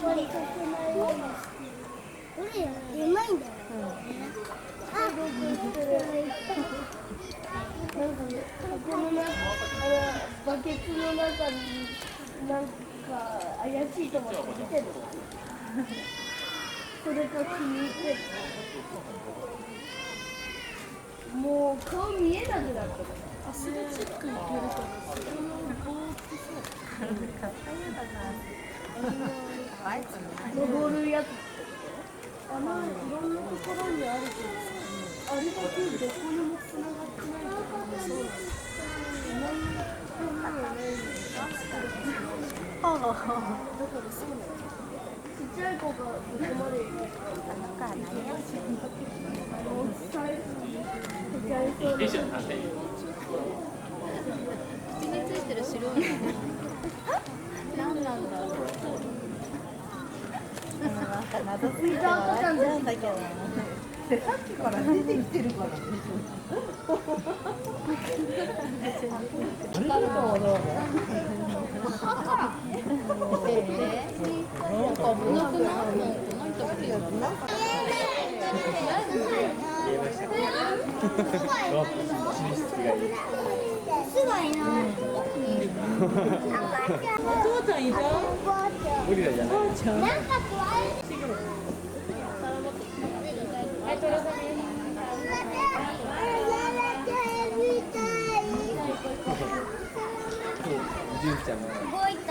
まりさせないようにしてる。どれやうまいんだよ。あ、なんかね、この中、バケツの中になんか怪しいと思って見てる。それが気に入ってる。もう顔見えなくなってる。アスレチックに行けるから、それもぼーっとそう。登るやつ。いろんなところにあるけど、あれだけどこにも繋がってないから、そう。なんもない。だからそうなの。ちっちゃい子がここまで行くから何やし口についてる白いの何なんだろう。なんか謎すぎて笑っちゃうんだけどさっきから出てきてるからね。あると思う。なんか危なくない？何食べてるの？すごいな。お父ちゃんいた？ゴリラじゃない。なんか怖い。じゅんちゃんの。動いた。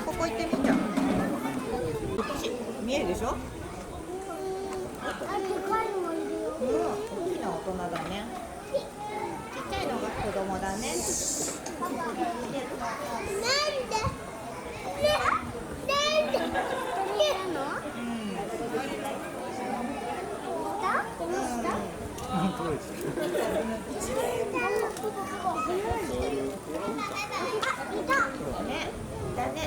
ここ行ってみちゃう。見えるでしょ？あ、でかいのもいるよ。大きな大人だね。ちっちゃいのが子供だね。なんで？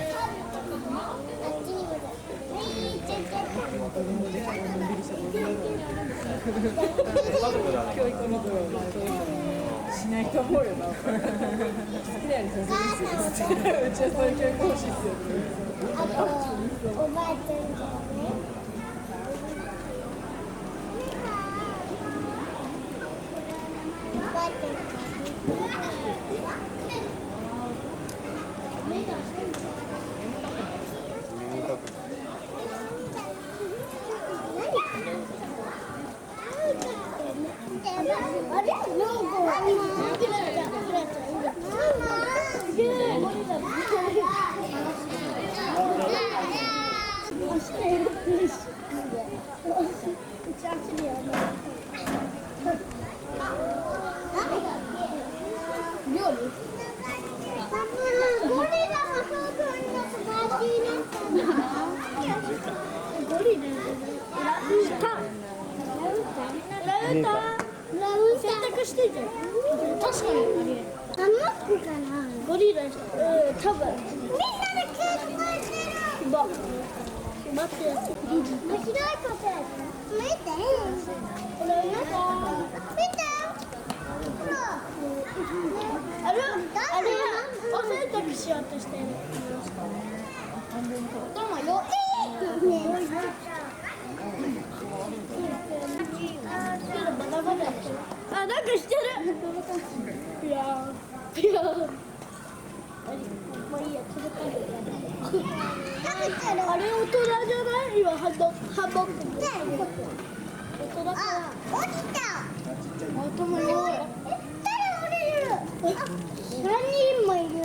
教育の頃しないと思うよな。好きなようにさせるんですよ。うちはそういう教育欲しいですよ。あとおばあちゃんからね。おばあちゃんからあれ？選択してんじゃん。確かにあれ。マスクかな。ゴリラじゃん。多分。みんなで計測してる。待ってやつ。面白いことやつ。見て。これ見て。ほら。あれお洗濯しようとしてる。頭よ。あ、なんかしてる。いやまあいいや、続かない。あれ大人じゃない？今ハンドック。大人かな。落ちた。頭弱い。誰降りる？3人もいる。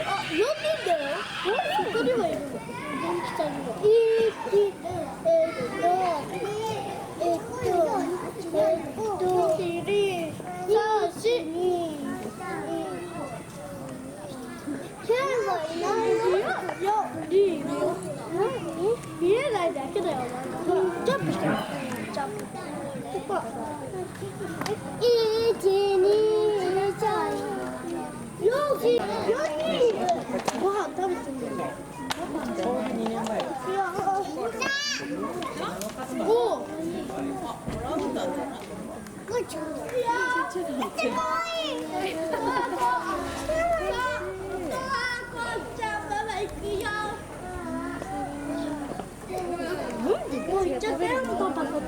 あ、4人だよ。1人はいる。電気ちゃんには。見えないだけだよ。ほら、ジャンプしてる。ジャンプ。ほら。1、2、3、4、4人いる。ご飯食べてみる。ちょうど2年前。いや、ちょっと待って。もう行っちゃったよ、パパこっち。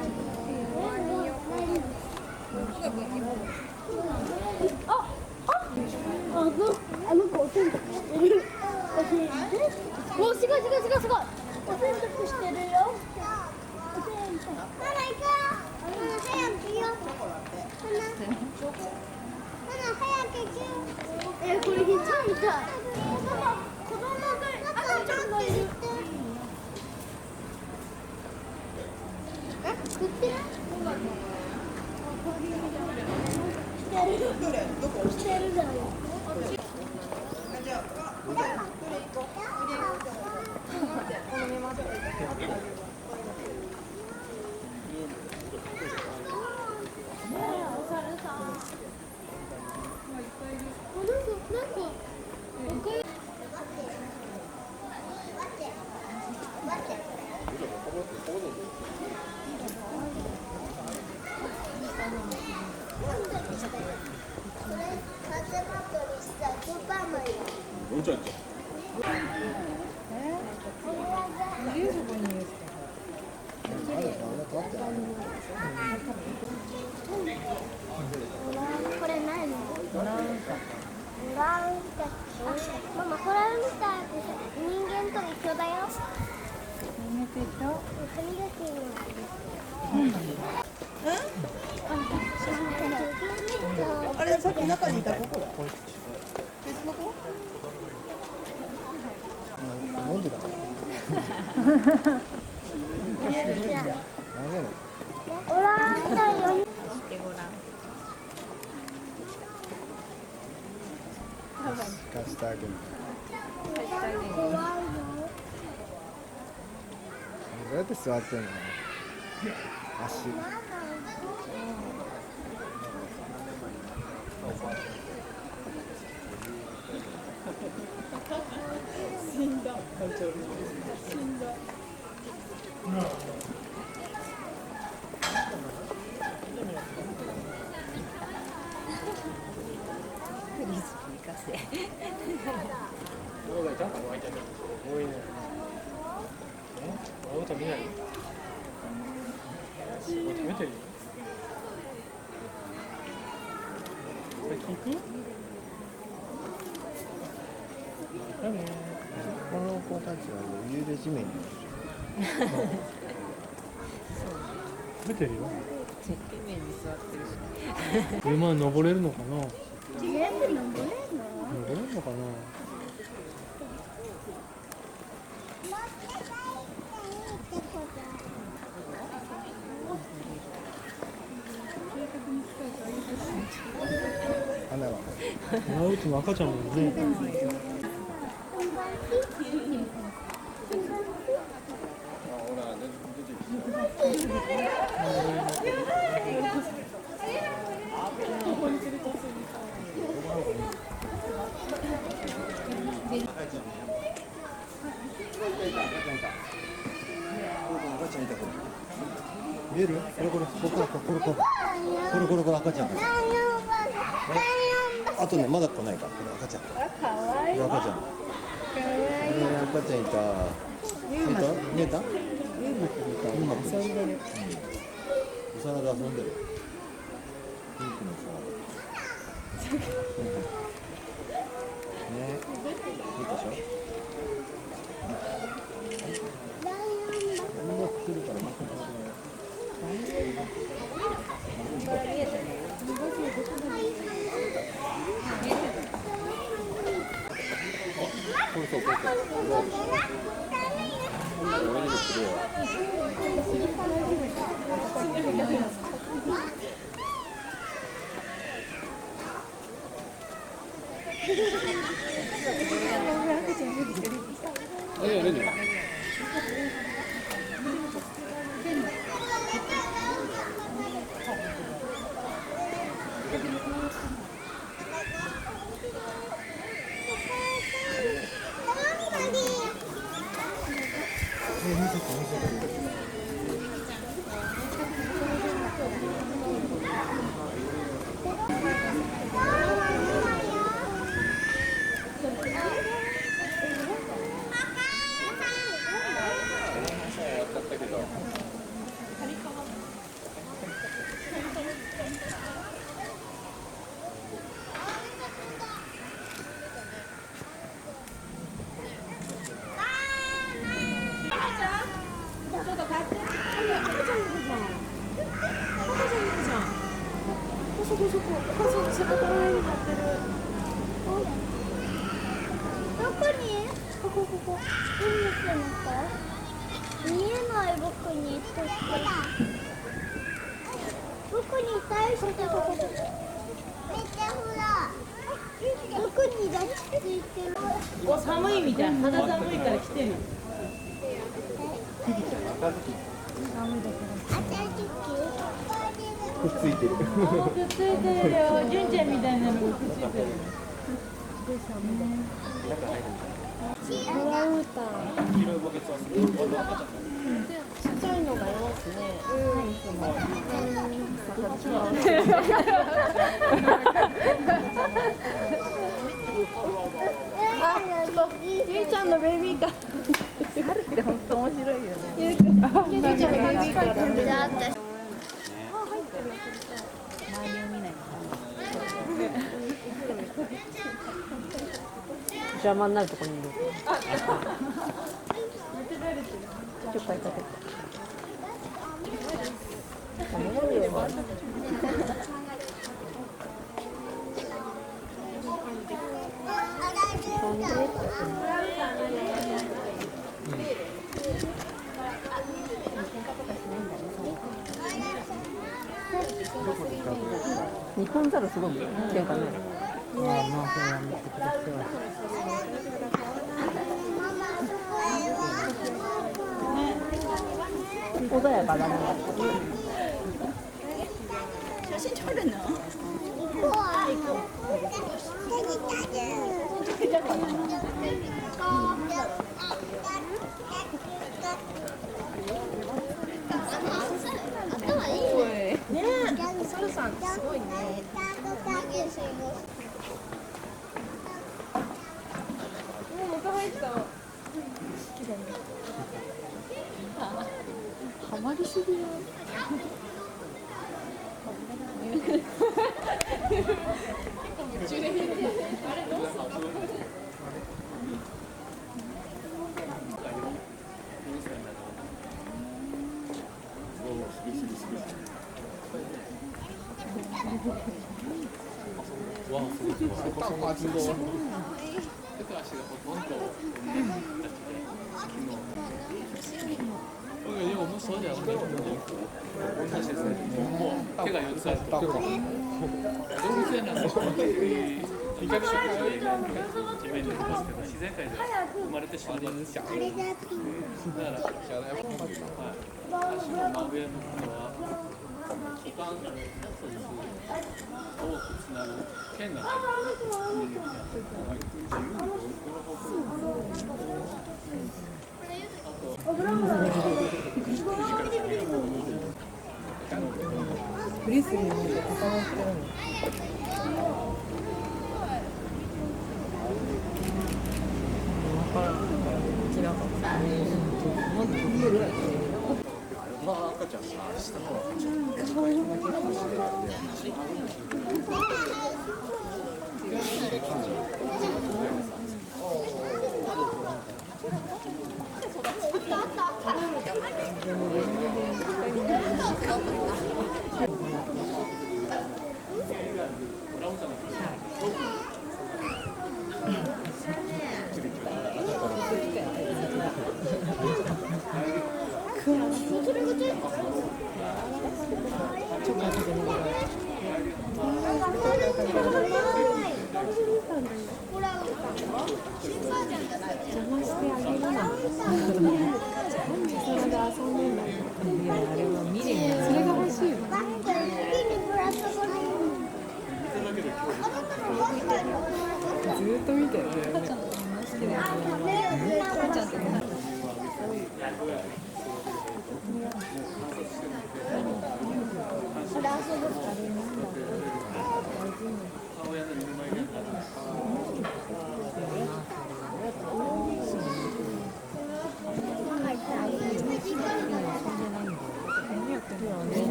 あの子お洗濯してる。お、すごいすごいすごいすごい。お洗濯してるよ。お洗濯。ママ行こう。早く行こう。早く行こう。これひちゃみたい。子供が赤ちゃんがいる。食ってる？してるだよ。これ何？オランウータン。ママ、オランウータンって人間と一緒だよ。人間と一緒？歯磨きの。あれさっき中にいた子これ。別の子？飲んでたの？オランウータンよ。貸してあげる。怖いの。どうやって座ってんの？足。死んだ。死んだ。動画ちゃんと湧いてる。多いね。あなた見ない？食べてるよ。これ聞く？この子たちは余裕で地面に食べてるよ。地面に座ってるし。馬登れるのかな？全部登れるの？登れるのかな？花は。花うちの赤ちゃんもね。見える？これこれこれこれこれこれこれこれ赤ちゃん。あとねまだ来ないか。これ赤ちゃん。かわいい。赤ちゃん。赤ちゃんいた。見えた？見えた？遊んでる。お皿で遊んでる。ピンクの皿。ね。いいでしょ？音楽来るから待って。これそうこれそう。俺にするよ。見せて見せて。そこそこの上に立ってる。どこに？ここ。何やってんのか？見えない僕にとって。僕に対してはめっちゃほら。僕に抱きついてる。寒いみたい。肌寒いから来てる。くっついてる。くっついてるよ。純ちゃんみたいなのがくっついてる。オランウータン。ちっちゃいのがいますね。ゆいちゃんのベビーカー。春って本当面白いよね。ゆいちゃんのベビーカーだって。邪魔になるところにいる。ちょっかいかけて。日本猿すごいもんね。喧嘩ね。穏やかだね。写真撮るの？頭いいね。ねえ、ソルさんすごいね。ハマりすぎよ。でももうそうじゃない。手が4つあると。動物園なんで比較的地面でいますけど、自然界で生まれてしまうんですよ。だから、足の真上のものは股間、多くつなぐ剣がないフリスビーの上で固まってるの。赤ちゃんが下の方が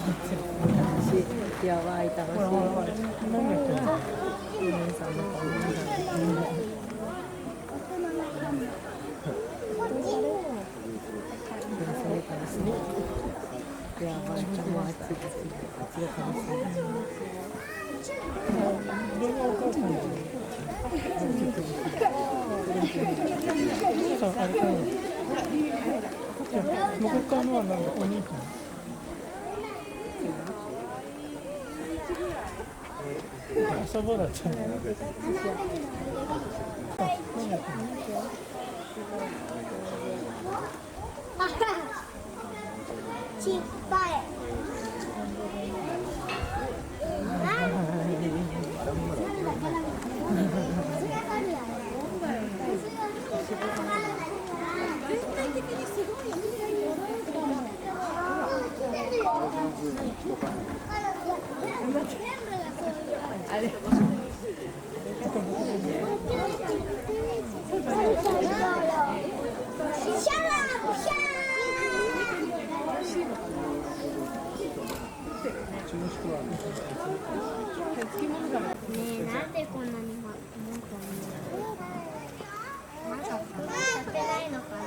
いやばい楽しい。なんだっけ。お姉さんの顔なんだ。それ楽しい。いやばいちゃんもあっちが楽しい。そうあれかね。向こう側のはなんだお兄ちゃん。遊ぼうだったね。失敗。あれ。なんでこんなにまだやってないのかな。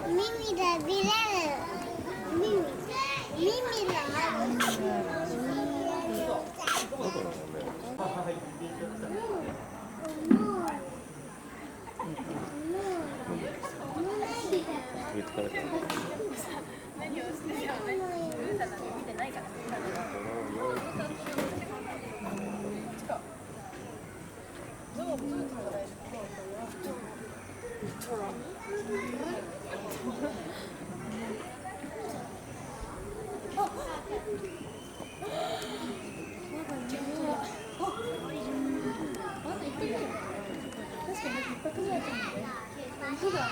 耳で見れる。耳で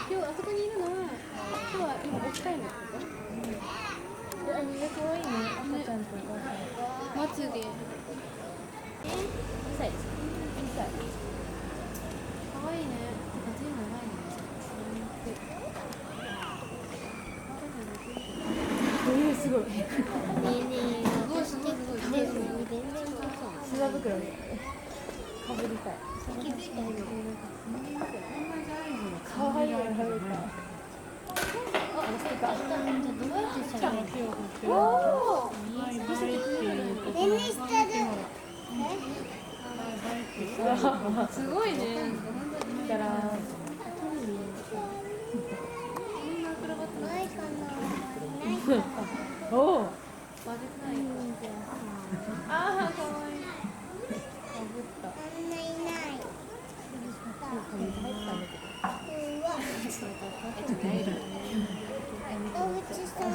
今日あそこにいるのは今日は今お使いのってこと？可愛いね赤ちゃんとお母さん。まつげ。2歳ですか？2歳。可愛いね。ずいぶん長いね。すごい。ねえねえ、すごい。全然砂袋でかぶりたい。かわいいよ、食べた。あ、ステカ。どうやってしゃべるの？おお。何してる？すごいね。だから。ないかな。ないかな。おお。バレない。ああ、かわいい。かぶった。ないない。動物さん。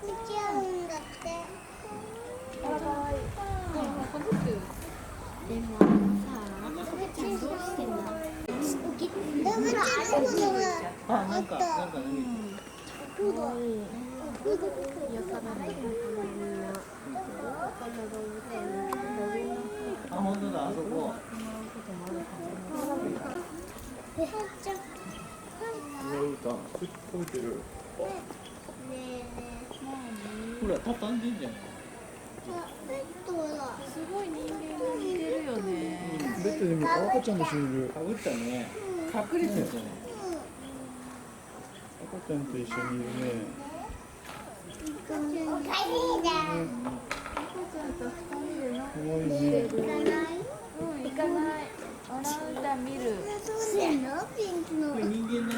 見ちゃうんだって。かわいい。この服。でもさ、動物どうしてんだ。動物の方があった。そうだ。あ、本当だ、あそこ。食べてる。ほら、畳んでんじゃん。すごい人間が似てるよね。ベッドでも赤ちゃんと一緒にいる。かぶったね。隠れてるじゃない。赤ちゃんと一緒にいるね。かわいいね。行かない。オランウータン見る。ピンクの。これ人間の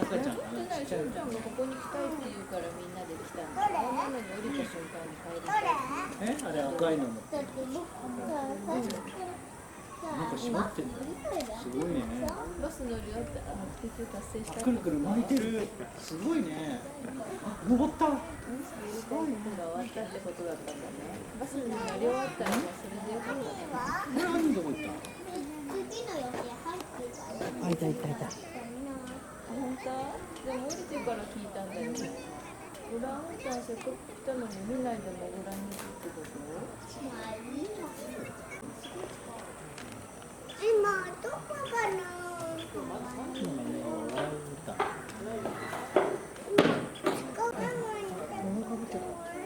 赤ちゃん。赤ちゃん。しょうちゃんがここに来たいって言うからみんなで来たんだ。あんなのに降りた瞬間に帰りたい。あれ赤いの。なんか絞ってるのすごいね。バス乗り終わったら目的を達成したくるくる巻いてる。すごいね。あ、登った。が終わったってことだったんだね。バスに乗り終わったらもうそれでよかったね。これ何どこ行った？あ、いたいたいた。本当？でも降りてから聞いたんだよ。オランウータンせっかく来たのに見ないでもオランに行くってこと？今どこかな。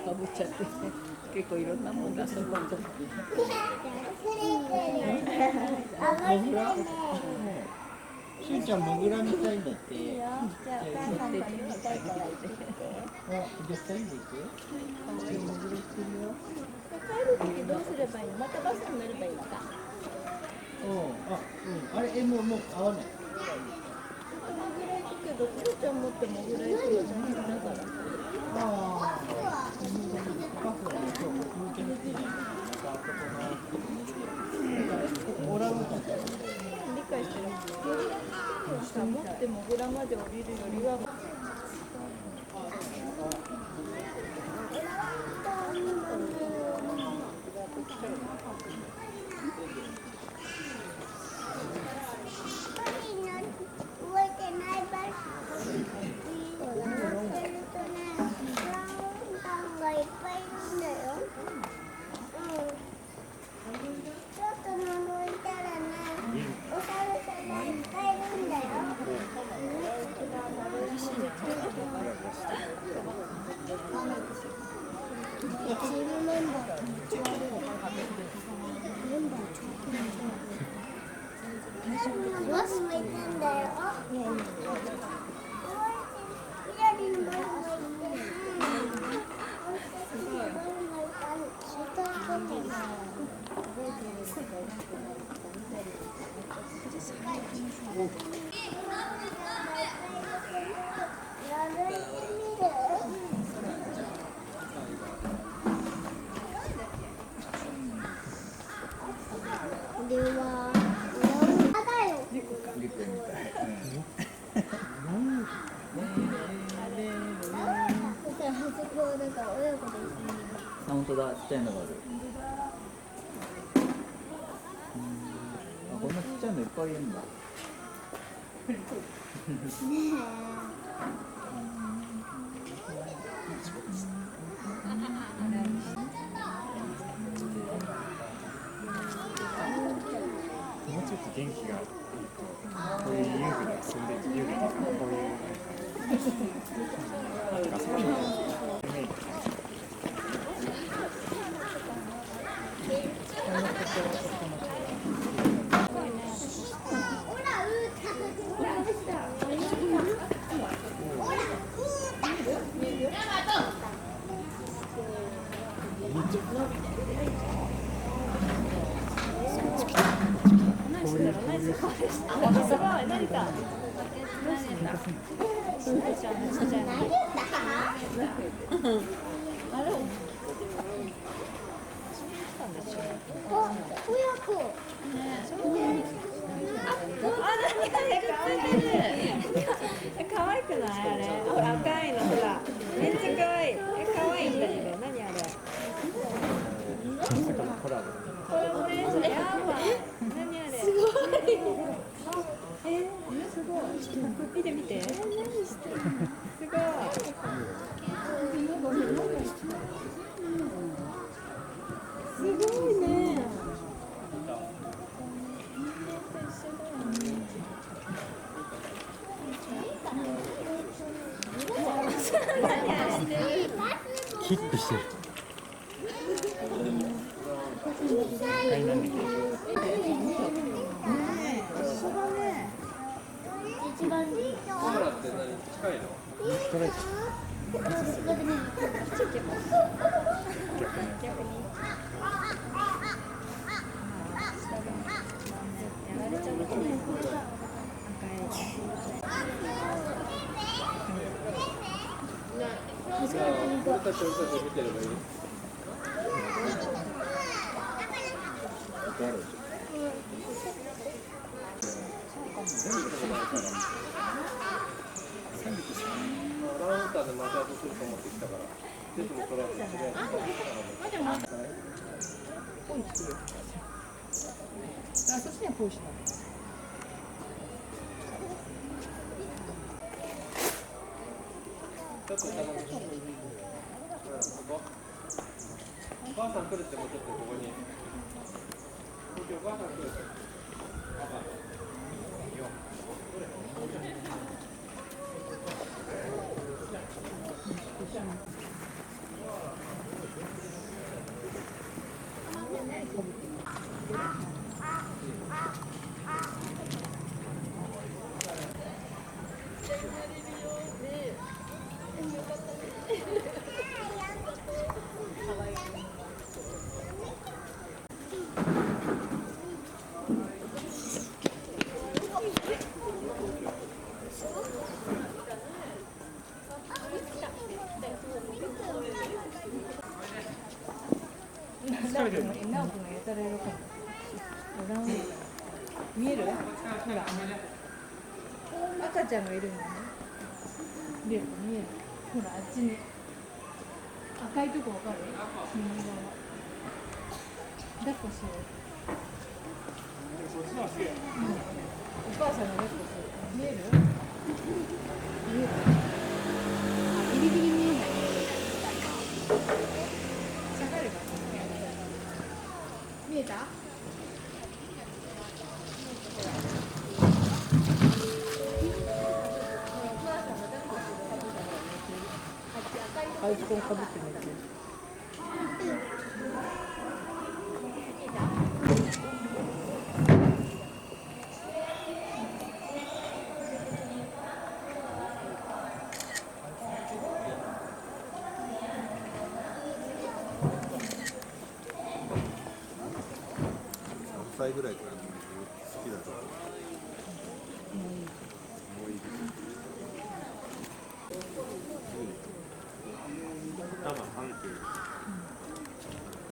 かぶっちゃって結構いろんなもん出そうかと。しゅうちゃんモグラみたいんだって。じゃあお母さんが見たいから行ってきて。絶対に行く？帰る時どうすればいいの？またバスに乗ればいいのか。あれもう合わない。モグラ行くけど、ちょうちゃん持ってモグラ行くの大変だから。オランウータン。理解してる。さ、持ってモグラまで降りるよりは。バスも行くんだよ。では、だよ。本当だ、ちっちゃいのがある。こんなちっちゃいのいっぱいいるんだ。もうちょっと元気がいいと、こういう遊具で遊んで遊具とかこういうなんかそういうのイメージ。可愛くないあれ？ほら赤いのほらめっちゃ可愛い。可愛いんだけど何あれ？コラボ。これやばい。何あれ？すごい。すごい。見て見て。すごい。すごいね。キックしてる。はい、なんで一番いいの。ストレッチ。じゃあ、俺たち見てればいい。誰？ポイしてるよ。あ、そっちにはポイしない。ちょっとお母さん来るってもうちょっとここに。お母さん来るって。直君がやたら喜んで見える？ほら赤ちゃんがいるんだね。見える？ほらあっちに赤いとこわかる？右側抱っこしよう。お母さんが抱っこする。見える？ギリギリ見えない。下がれば見えた？アイコンかぶってみて。何歳ぐらいから好きだと思う？もういいです。多分食べてる。